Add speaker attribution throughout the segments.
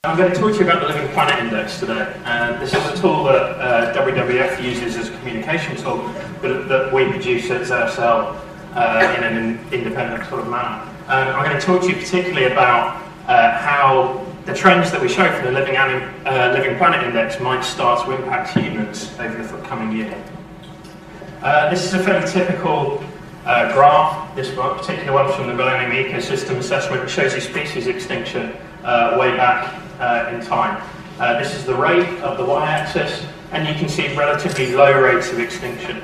Speaker 1: I'm going to talk to you about the Living Planet Index today. This is a tool that WWF uses as a communication tool, but that we produce at ZSL in an independent sort of manner. I'm going to talk to you particularly about how the trends that we show for the Living Planet Index might start to impact humans over the coming year. This is a fairly typical graph. This particular one from the Millennium Ecosystem Assessment shows you species extinction way back in time. This is the rate of the y-axis, and you can see relatively low rates of extinction.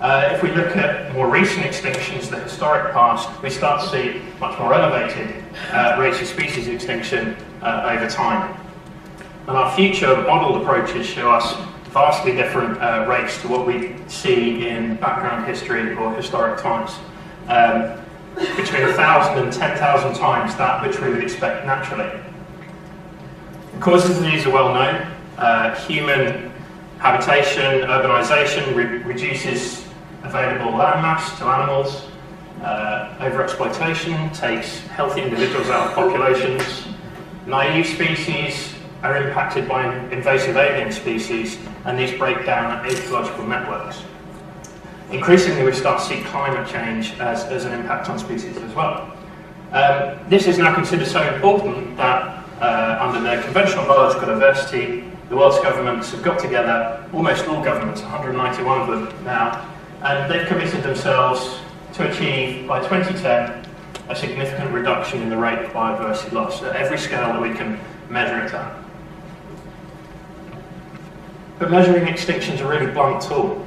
Speaker 1: If we look at more recent extinctions, the historic past, we start to see much more elevated rates of species extinction over time. And our future modelled approaches show us vastly different rates to what we see in background history or historic times. Between 1,000 and 10,000 times that which we would expect naturally. The causes of these are well known. Human habitation, urbanisation reduces available land mass to animals. Overexploitation takes healthy individuals out of populations. Naive species are impacted by invasive alien species, and these break down ecological networks. Increasingly, we start to see climate change as an impact on species as well. This is now considered so important that under the conventional biological diversity, the world's governments have got together, almost all governments, 191 of them now, and they've committed themselves to achieve, by 2010, a significant reduction in the rate of biodiversity loss at every scale that we can measure it at. But measuring extinction is a really blunt tool.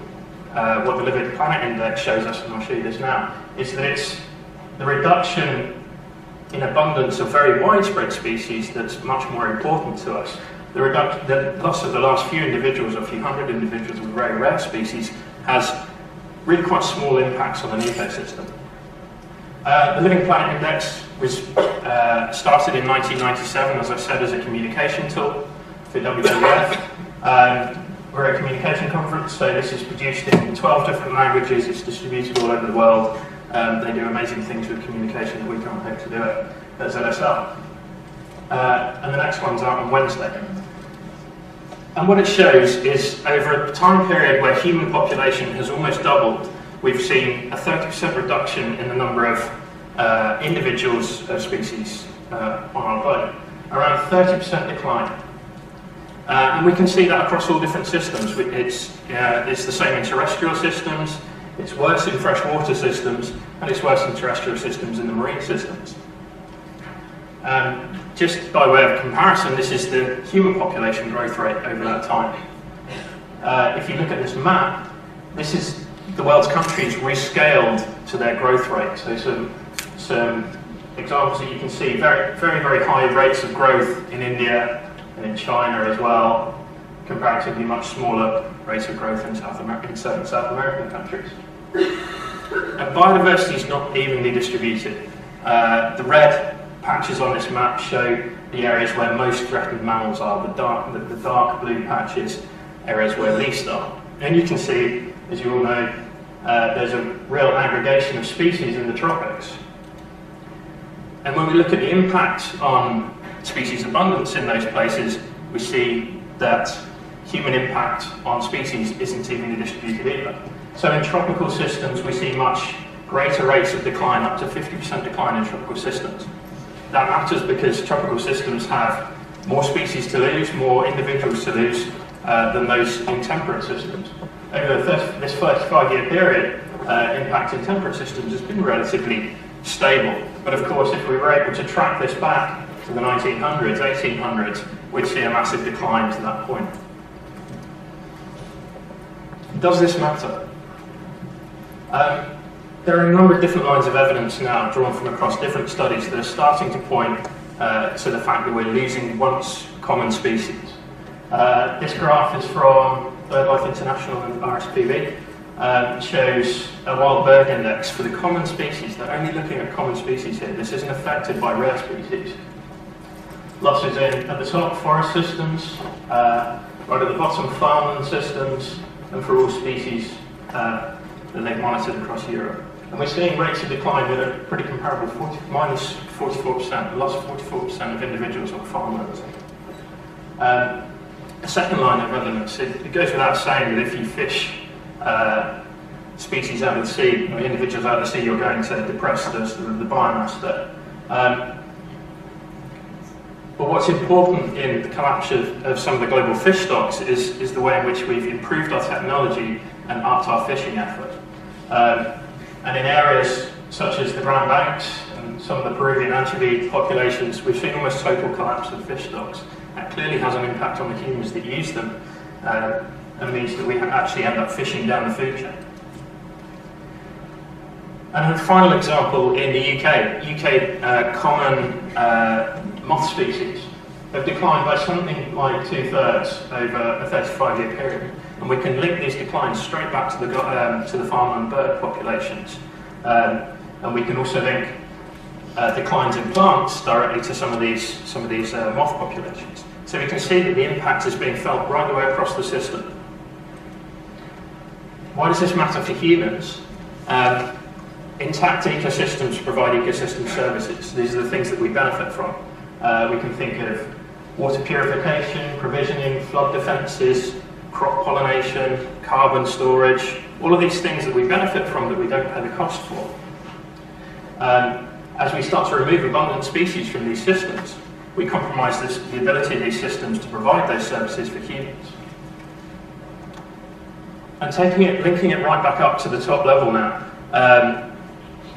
Speaker 1: What the Living Planet Index shows us, and I'll show you this now, is that it's the reduction in abundance of very widespread species that's much more important to us. The loss of the last few individuals, or a few hundred individuals of very rare species, has really quite small impacts on an ecosystem. The Living Planet Index was started in 1997, as I said, as a communication tool for WWF. We're a communication conference, so this is produced in 12 different languages. It's distributed all over the world. They do amazing things with communication that we can't hope to do it at ZSL. And the next one's out on Wednesday. And what it shows is, over a time period where human population has almost doubled, we've seen a 30% reduction in the number of individuals of species on our globe. Around a 30% decline. And we can see that across all different systems. It's the same in terrestrial systems, it's worse in freshwater systems, and it's worse in terrestrial systems in the marine systems. Just by way of comparison, this is the human population growth rate over that time. If you look at this map, this is the world's countries rescaled to their growth rate. So some examples that you can see, very, very, very high rates of growth in India, and in China as well, comparatively much smaller rates of growth in certain South American countries. And biodiversity is not evenly distributed. The red patches on this map show the areas where most threatened mammals are. The dark blue patches, areas where least are. And you can see, as you all know, there's a real aggregation of species in the tropics. And when we look at the impact on species abundance in those places, we see that human impact on species isn't evenly distributed either. So in tropical systems, we see much greater rates of decline, up to 50% decline in tropical systems. That matters because tropical systems have more species to lose, more individuals to lose than those in temperate systems. Over this first 5-year period, impact in temperate systems has been relatively stable. But of course, if we were able to track this back to the 1900s, 1800s, we'd see a massive decline to that point. Does this matter? There are a number of different lines of evidence now drawn from across different studies that are starting to point to the fact that we're losing once common species. This graph is from BirdLife International and RSPB. It shows a wild bird index for the common species. They're only looking at common species here. This isn't affected by rare species. Losses at the top, forest systems, right at the bottom, farmland systems, and for all species that they've monitored across Europe. And we're seeing rates of decline that are pretty comparable, minus 44%, loss of 44% of individuals on farmlands A second line of evidence, it goes without saying that if you fish species out of the sea, or individuals out of the sea, you're going to depress the biomass there. But what's important in the collapse of some of the global fish stocks is the way in which we've improved our technology and upped our fishing effort. And in areas such as the Grand Banks and some of the Peruvian anchovy populations, we've seen almost total collapse of fish stocks. That clearly has an impact on the humans that use them, and means that we actually end up fishing down the food chain. And a final example in the UK common moth species have declined by something like 2/3 over a 35-year period. And we can link these declines straight back to the farmland bird populations. And we can also link declines in plants directly to some of these moth populations. So we can see that the impact is being felt right the way across the system. Why does this matter for humans? Intact ecosystems provide ecosystem services. These are the things that we benefit from. We can think of water purification, provisioning, flood defences, crop pollination, carbon storage, all of these things that we benefit from that we don't pay the cost for. As we start to remove abundant species from these systems, we compromise the ability of these systems to provide those services for humans. And linking it right back up to the top level now,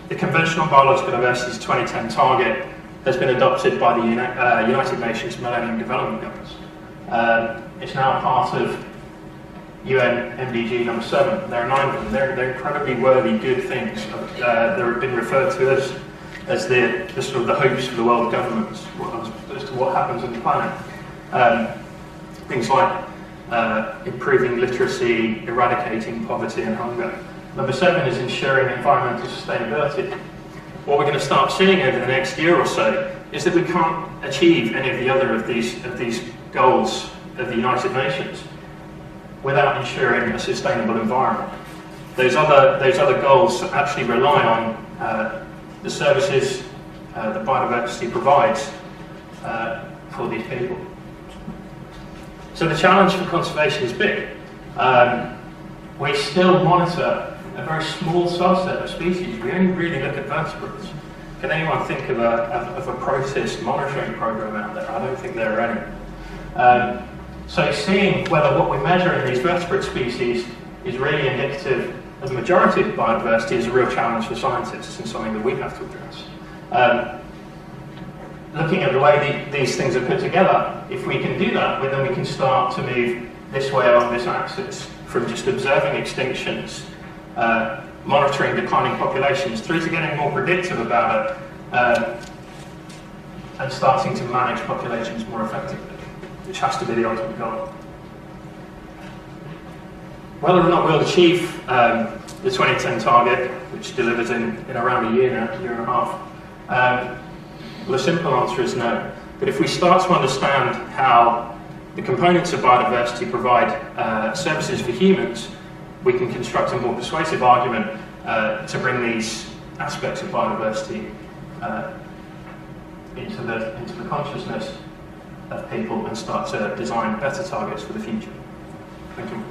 Speaker 1: the Conventional Biological Diversity's 2010 target has been adopted by the United Nations Millennium Development Goals. It's now part of UN MDG number 7. There are 9 of them. They're incredibly worthy, good things. They've been referred to as the sort of the hopes for the world governments as to what happens on the planet. Things like improving literacy, eradicating poverty and hunger. Number 7 is ensuring environmental sustainability. What we're going to start seeing over the next year or so is that we can't achieve any of the other of these goals of the United Nations without ensuring a sustainable environment. Those other goals actually rely on the services that biodiversity provides for these people. So the challenge for conservation is big. We still monitor a very small subset of species. We only really look at vertebrates. Can anyone think of a protist monitoring program out there? I don't think there are any. So seeing whether what we measure in these vertebrate species is really indicative of the majority of biodiversity is a real challenge for scientists and something that we have to address. Looking at the way these things are put together, if we can do that, then we can start to move this way along this axis from just observing extinctions, monitoring declining populations, through to getting more predictive about it and starting to manage populations more effectively, which has to be the ultimate goal. Whether or not we'll achieve the 2010 target, which delivers in around a year now, year and a half, well, the simple answer is no. But if we start to understand how the components of biodiversity provide services for humans, we can construct a more persuasive argument to bring these aspects of biodiversity into the consciousness of people and start to design better targets for the future. Thank you.